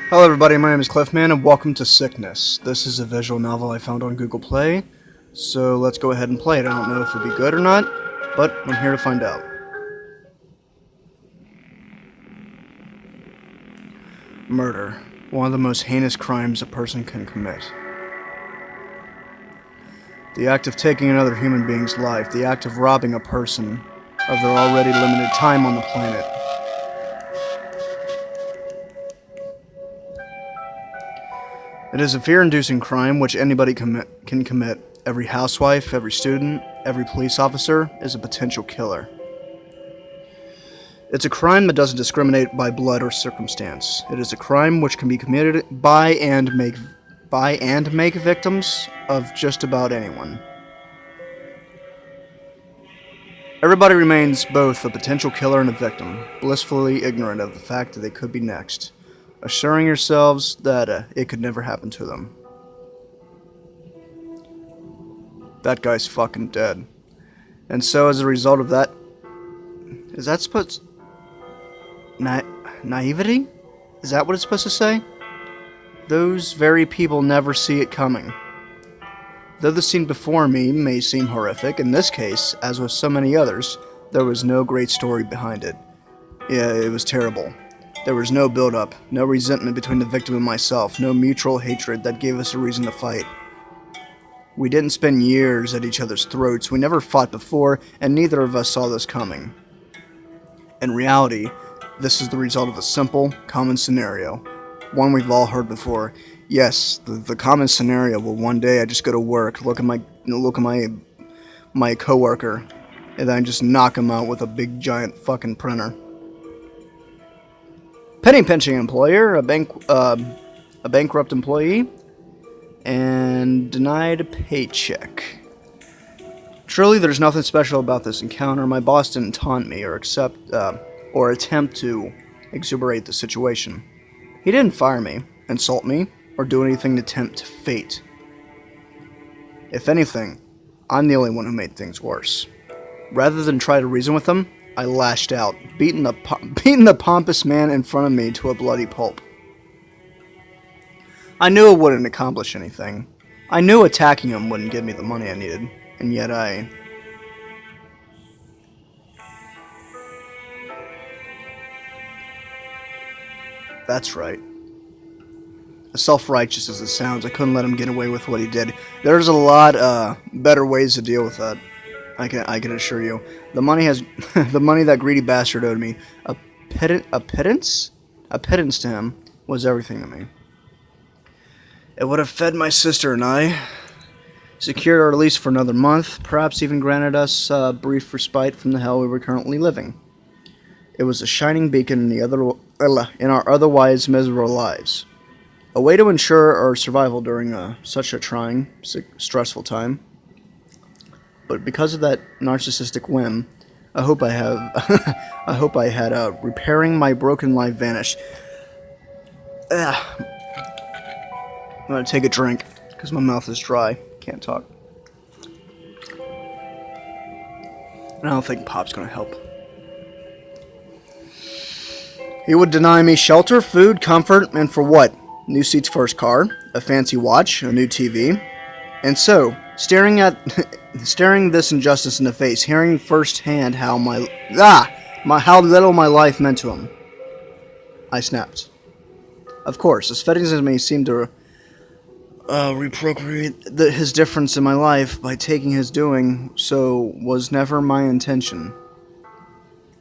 Hello everybody, my name is Cliffman and welcome to Sickness. This is a visual novel I found on Google Play, so let's go ahead and play it. I don't know if it'll be good or not, but I'm here to find out. Murder. One of the most heinous crimes a person can commit. The act of taking another human being's life, the act of robbing a person of their already limited time on the planet. It is a fear-inducing crime which anybody can commit. Every housewife, every student, every police officer is a potential killer. It's a crime that doesn't discriminate by blood or circumstance. It is a crime which can be committed by and make victims of just about anyone. Everybody remains both a potential killer and a victim, blissfully ignorant of the fact that they could be next, assuring yourselves that it could never happen to them. That guy's fucking dead. And so as a result of that, is that supposed... naivety? Is that what it's supposed to say? Those very people never see it coming. Though the scene before me may seem horrific, in this case, as with so many others, there was no great story behind it. Yeah, it was terrible. There was no build-up, no resentment between the victim and myself, no mutual hatred that gave us a reason to fight. We didn't spend years at each other's throats, we never fought before, and neither of us saw this coming. In reality, this is the result of a simple, common scenario, one we've all heard before. Yes, the common scenario where one day I just go to work, look at my coworker, and then I just knock him out with a big giant fucking printer. Penny pinching employer, a bankrupt employee, and denied a paycheck. Truly, there's nothing special about this encounter. My boss didn't taunt me or attempt to exuberate the situation. He didn't fire me, insult me, or do anything to tempt fate. If anything, I'm the only one who made things worse. Rather than try to reason with him, I lashed out, beating the pompous man in front of me to a bloody pulp. I knew it wouldn't accomplish anything. I knew attacking him wouldn't give me the money I needed, and yet That's right. As self-righteous as it sounds, I couldn't let him get away with what he did. There's a lot better ways to deal with that. I can assure you. The money that greedy bastard owed me, a pittance to him, was everything to me. It would have fed my sister and I, secured our release for another month, perhaps even granted us a brief respite from the hell we were currently living. It was a shining beacon in our otherwise miserable lives. A way to ensure our survival during such a trying, stressful time. But because of that narcissistic whim, I hope I had repairing my broken life vanish. I'm gonna take a drink because my mouth is dry. Can't talk. And I don't think Pop's gonna help. He would deny me shelter, food, comfort, and for what? New seats for his car, a fancy watch, a new TV. And so, staring this injustice in the face, hearing firsthand how little my life meant to him, I snapped. Of course, as fitting as it may seem to reprocreate his difference in my life by taking his doing so was never my intention.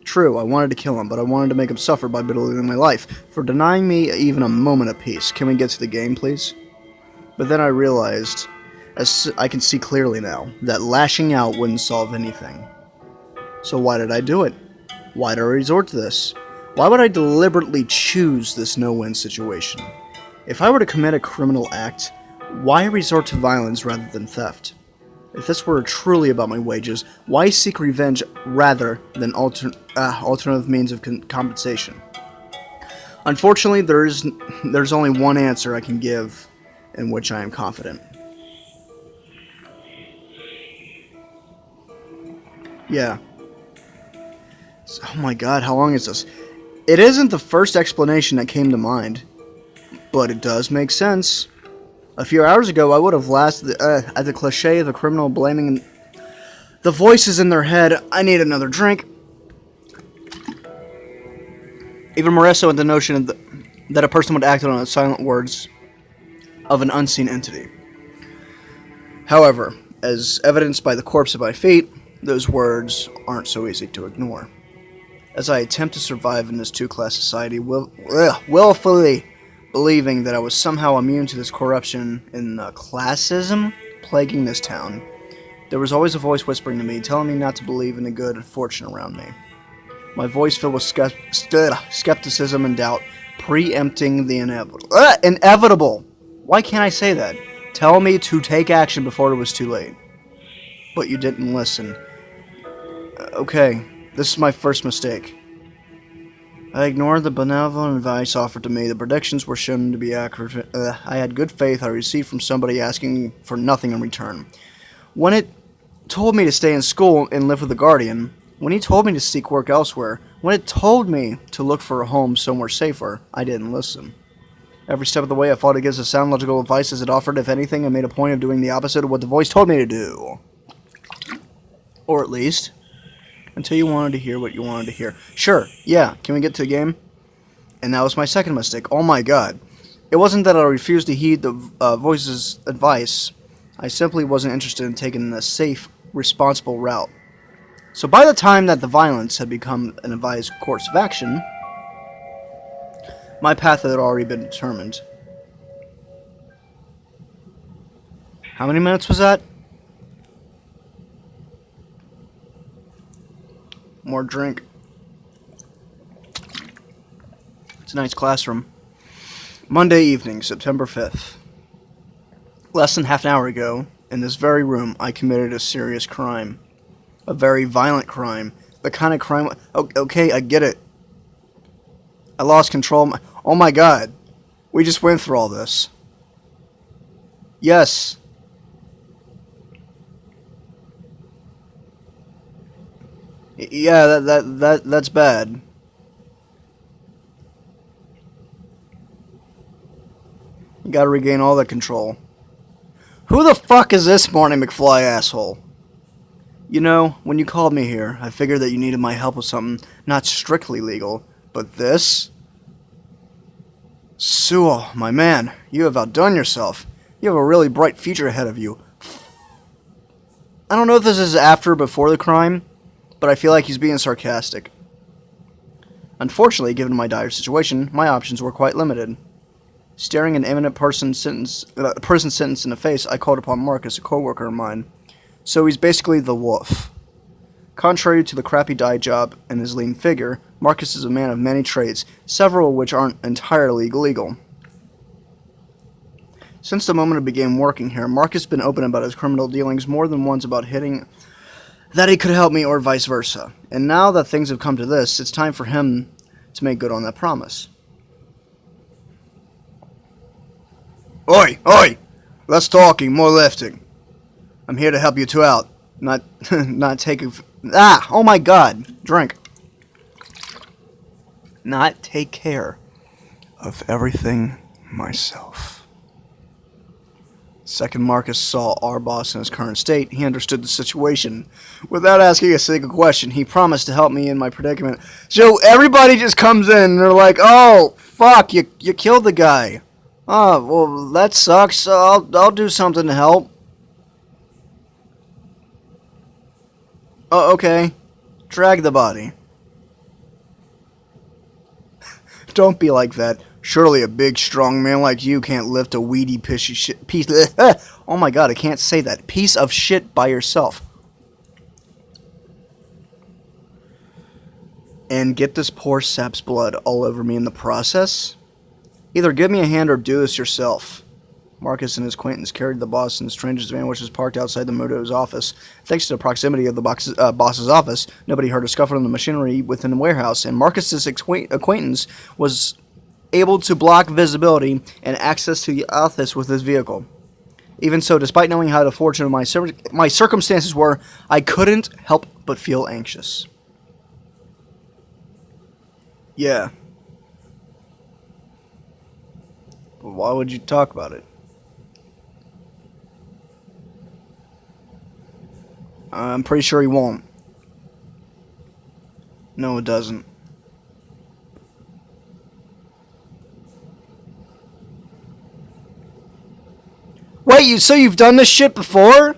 True, I wanted to kill him, but I wanted to make him suffer by belittling my life, for denying me even a moment of peace. Can we get to the game, please? But then I realized, as I can see clearly now, that lashing out wouldn't solve anything. So why did I do it? Why did I resort to this? Why would I deliberately choose this no-win situation? If I were to commit a criminal act, why resort to violence rather than theft? If this were truly about my wages, why seek revenge rather than alternative means of compensation? Unfortunately, there's only one answer I can give in which I am confident. Yeah. Oh my god, how long is this? It isn't the first explanation that came to mind. but it does make sense. A few hours ago, I would have laughed at the cliche of a criminal blaming the voices in their head. I need another drink. Even more so at the notion that a person would act on the silent words of an unseen entity. However, as evidenced by the corpse at my feet, those words aren't so easy to ignore. As I attempt to survive in this two-class society, willfully believing that I was somehow immune to this corruption and classism plaguing this town, there was always a voice whispering to me, telling me not to believe in the good and fortune around me. My voice filled with skepticism and doubt, preempting the inevitable. Inevitable! Why can't I say that? Tell me to take action before it was too late. But you didn't listen. Okay, this is my first mistake. I ignored the benevolent advice offered to me. The predictions were shown to be accurate. I had good faith I received from somebody asking for nothing in return. When it told me to stay in school and live with the guardian, when he told me to seek work elsewhere, when it told me to look for a home somewhere safer, I didn't listen. Every step of the way, I fought against the sound logical advice as it offered. If anything, I made a point of doing the opposite of what the voice told me to do. Or at least, until you wanted to hear what you wanted to hear. Sure, yeah, can we get to the game? And that was my second mistake. Oh my god. It wasn't that I refused to heed the voice's advice. I simply wasn't interested in taking the safe, responsible route. So by the time that the violence had become an advised course of action, my path had already been determined. How many minutes was that? More drink. Tonight's classroom. Monday evening, September 5th. Less than half an hour ago, in this very room, I committed a serious crime. A very violent crime. The kind of crime... Okay, I get it. I lost control. Oh my god. We just went through all this. Yes. Yeah, that's bad. You gotta regain all that control. Who the fuck is this Marty McFly asshole? You know, when you called me here, I figured that you needed my help with something not strictly legal, but this? Sewell, my man, you have outdone yourself. You have a really bright future ahead of you. I don't know if this is after or before the crime, but I feel like he's being sarcastic. Unfortunately, given my dire situation, my options were quite limited. Staring an imminent prison sentence in the face, I called upon Marcus, a co-worker of mine. So he's basically the wolf. Contrary to the crappy dye job and his lean figure, Marcus is a man of many trades, several of which aren't entirely legal. Since the moment I began working here, Marcus has been open about his criminal dealings more than once about hitting that he could help me or vice versa. And now that things have come to this, it's time for him to make good on that promise. Oi, oi! Less talking, more lifting. I'm here to help you two out, not take... oh my god! Drink. Not take care of everything myself. Second Marcus saw our boss in his current state, he understood the situation. Without asking a single question, he promised to help me in my predicament. So everybody just comes in and they're like, oh, fuck, you killed the guy. Oh, well, that sucks. I'll do something to help. Oh, okay. Drag the body. Don't be like that. Surely a big, strong man like you can't lift a weedy piece of shit. Oh my god, I can't say that. Piece of shit by yourself. And get this poor sap's blood all over me in the process? Either give me a hand or do this yourself. Marcus and his acquaintance carried the boss in the stranger's van, which was parked outside the Muto's office. Thanks to the proximity of the boss's office, nobody heard a scuffle in the machinery within the warehouse, and Marcus's acquaintance was able to block visibility and access to the office with his vehicle. Even so, despite knowing how the fortune of my circumstances were, I couldn't help but feel anxious. Yeah. Why would you talk about it? I'm pretty sure he won't. No, it doesn't. Wait, so you've done this shit before?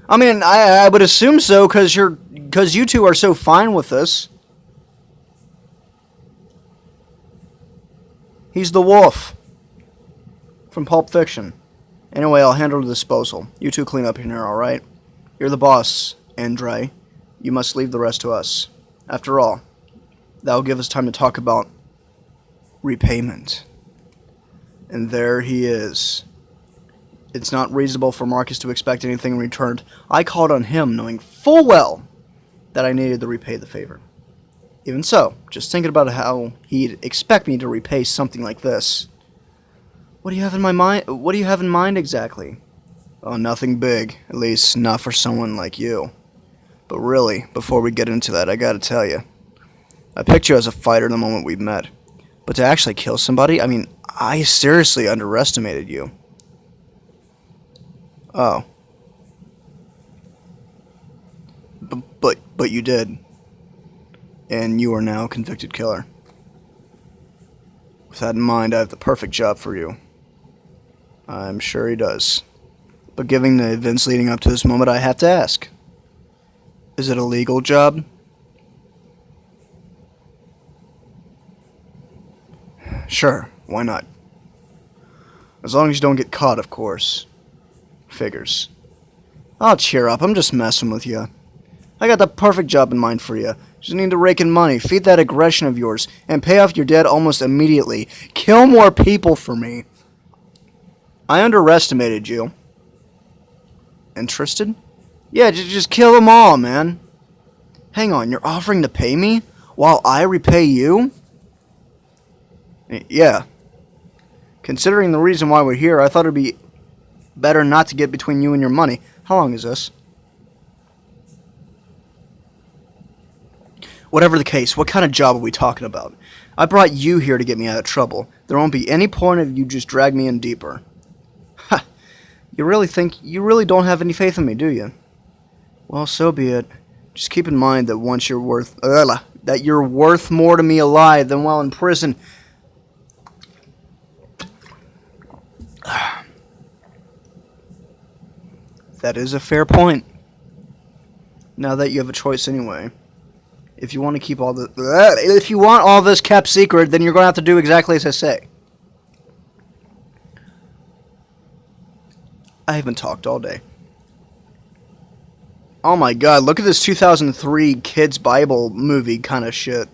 I mean, I would assume so, because you two are so fine with this. He's the wolf from Pulp Fiction. Anyway, I'll handle the disposal. You two clean up in here, alright? You're the boss, Andre. You must leave the rest to us. After all, that will give us time to talk about repayment. And there he is. It's not reasonable for Marcus to expect anything in return. I called on him knowing full well that I needed to repay the favor. Even so, just thinking about how he'd expect me to repay something like this. What do you have in my mind? What do you have in mind exactly? Oh, nothing big. At least not for someone like you. But really, before we get into that, I gotta tell you. I picked you as a fighter the moment we met. But to actually kill somebody, I mean, I seriously underestimated you. Oh. But you did. And you are now a convicted killer. With that in mind, I have the perfect job for you. I'm sure he does. But given the events leading up to this moment, I have to ask. Is it a legal job? Sure, why not? As long as you don't get caught, of course. Figures. Oh, cheer up, I'm just messing with you. I got the perfect job in mind for you. Just need to rake in money, feed that aggression of yours, and pay off your debt almost immediately. Kill more people for me. I underestimated you. Interested? Yeah, just kill them all, man. Hang on, you're offering to pay me while I repay you? Yeah. Considering the reason why we're here, I thought it'd be better not to get between you and your money. How long is this? Whatever the case, what kind of job are we talking about? I brought you here to get me out of trouble. There won't be any point if you just drag me in deeper. Ha! You really don't have any faith in me, do you? Well, so be it. Just keep in mind that once you're worth more to me alive than while in prison. That is a fair point. Now that you have a choice anyway. If you want to keep if you want all this kept secret, then you're going to have to do exactly as I say. I haven't talked all day. Oh my god, look at this 2003 kids' Bible movie kind of shit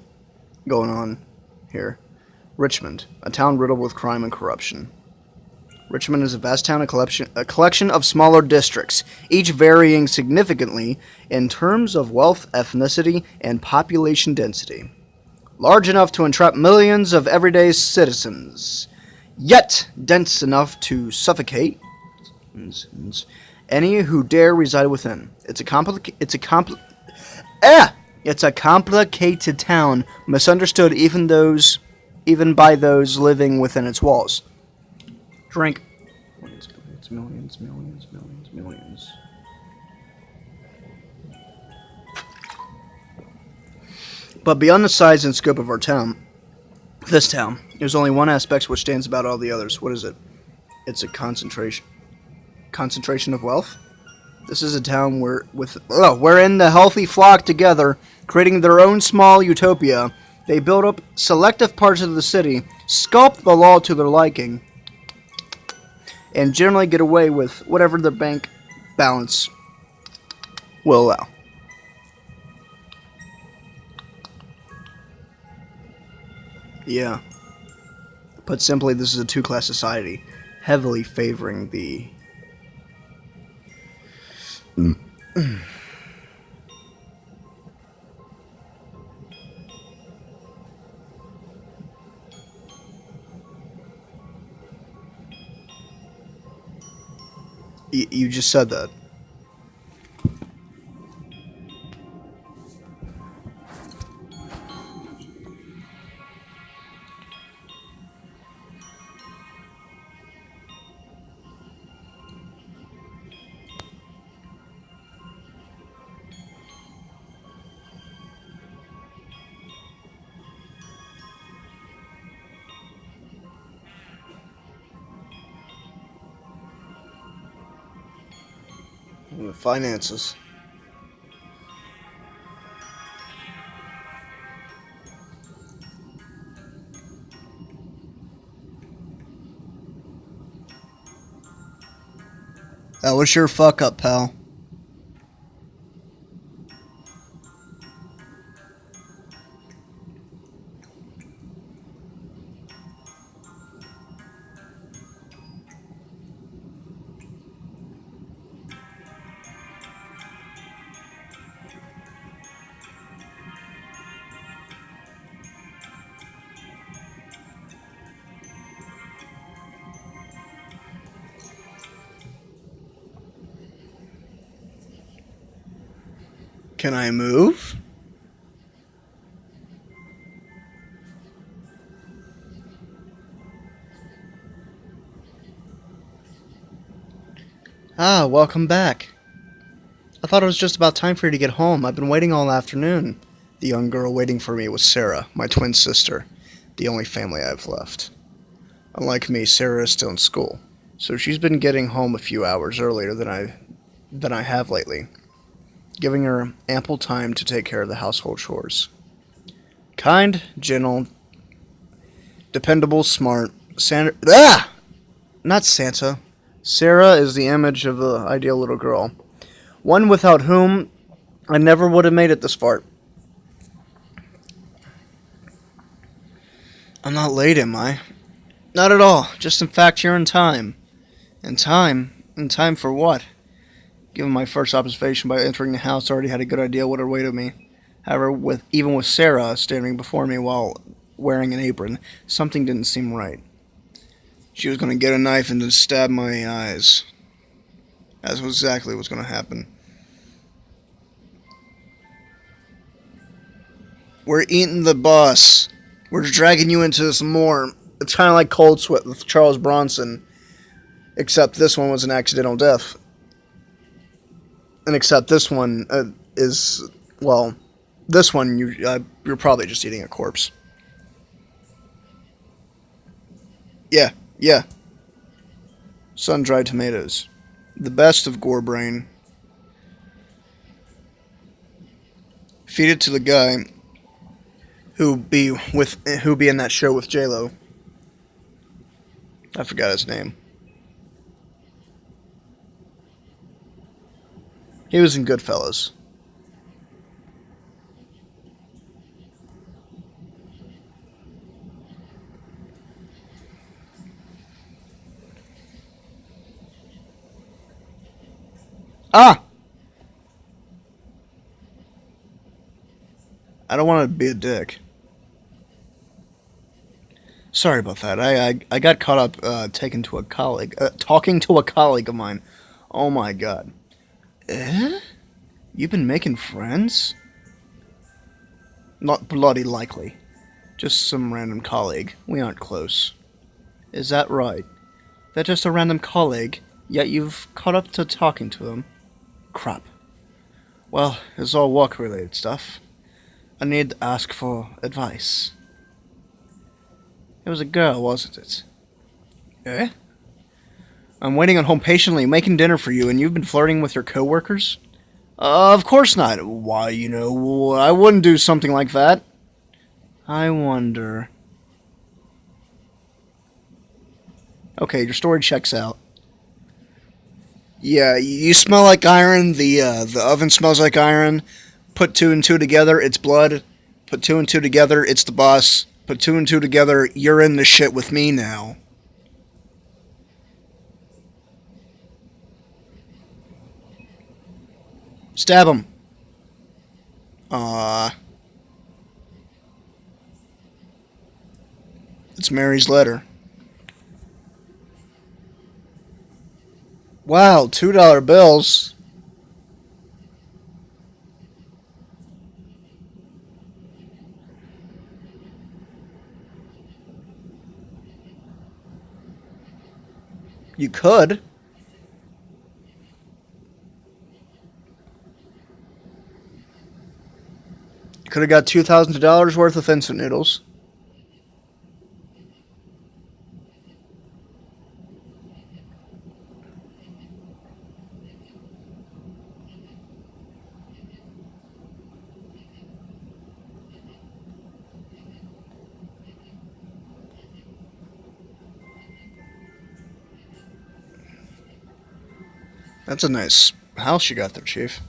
going on here. Richmond, a town riddled with crime and corruption. Richmond is a vast town, a collection of smaller districts, each varying significantly in terms of wealth, ethnicity, and population density. Large enough to entrap millions of everyday citizens, yet dense enough to suffocate any who dare reside within. It's a complicated town, misunderstood even by those living within its walls. Drink. Millions. But beyond the size and scope of our town, this town, there's only one aspect which stands about all the others. What is it? It's a concentration of wealth. This is a town wherein the healthy flock together, creating their own small utopia. They build up selective parts of the city, sculpt the law to their liking, and generally get away with whatever their bank balance will allow. Yeah. Put simply, this is a two-class society, heavily favoring the... You just said that. Finances. That was your fuck up, pal. Can I move? Ah, welcome back. I thought it was just about time for you to get home. I've been waiting all afternoon. The young girl waiting for me was Sarah, my twin sister, the only family I've left. Unlike me, Sarah is still in school, so she's been getting home a few hours earlier than I have lately, giving her ample time to take care of the household chores. Kind, gentle, dependable, smart, not Santa. Sarah is the image of the ideal little girl, one without whom I never would have made it this far. I'm not late, am I? Not at all. Just in fact here in time. In time? In time for what? Given my first observation by entering the house, I already had a good idea what awaited me. However, even with Sarah standing before me while wearing an apron, something didn't seem right. She was going to get a knife and just stab my eyes. That's exactly what's going to happen. We're eating the bus. We're dragging you into this more. It's kind of like Cold Sweat with Charles Bronson, except this one was an accidental death. And except this one is, well, this one you're probably just eating a corpse. Yeah, yeah. Sun-dried tomatoes. The best of gore brain. Feed it to the guy who be in that show with J-Lo. I forgot his name. He was in Goodfellas. Ah! I don't want to be a dick. Sorry about that. I got caught up talking to a colleague of mine. Oh my god. Eh? You've been making friends? Not bloody likely. Just some random colleague. We aren't close. Is that right? They're just a random colleague, yet you've caught up to talking to them? Crap. Well, it's all work-related stuff. I need to ask for advice. It was a girl, wasn't it? Eh? I'm waiting at home patiently, making dinner for you, and you've been flirting with your coworkers? Of course not. Why, I wouldn't do something like that. I wonder. Okay, your story checks out. Yeah, you smell like iron. The oven smells like iron. Put two and two together, it's blood. Put two and two together, it's the boss. Put two and two together, you're in the shit with me now. Stab him. It's Mary's letter. Wow, $2 bills. You could. You could have got $2,000 worth of instant noodles. That's a nice house you got there, Chief.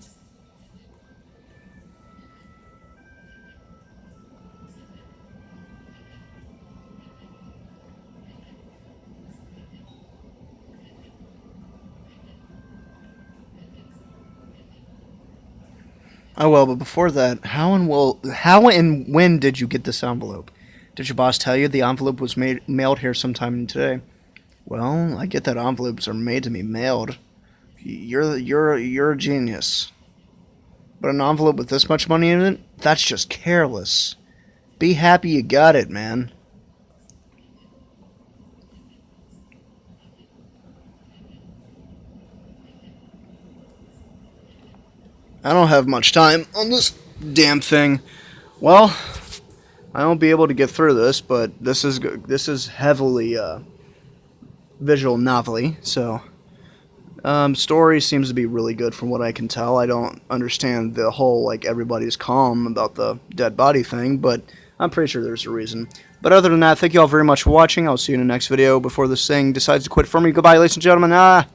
Oh well, but before that, how and when did you get this envelope? Did your boss tell you the envelope was mailed here sometime today? Well, I get that envelopes are made to be mailed. You're a genius. But an envelope with this much money in it? That's just careless. Be happy you got it, man. I don't have much time on this damn thing. Well, I won't be able to get through this, but this is heavily visual novelty, so story seems to be really good from what I can tell. I don't understand the whole like everybody's calm about the dead body thing, but I'm pretty sure there's a reason. But other than that, thank you all very much for watching. I'll see you in the next video before this thing decides to quit for me. Goodbye, ladies and gentlemen.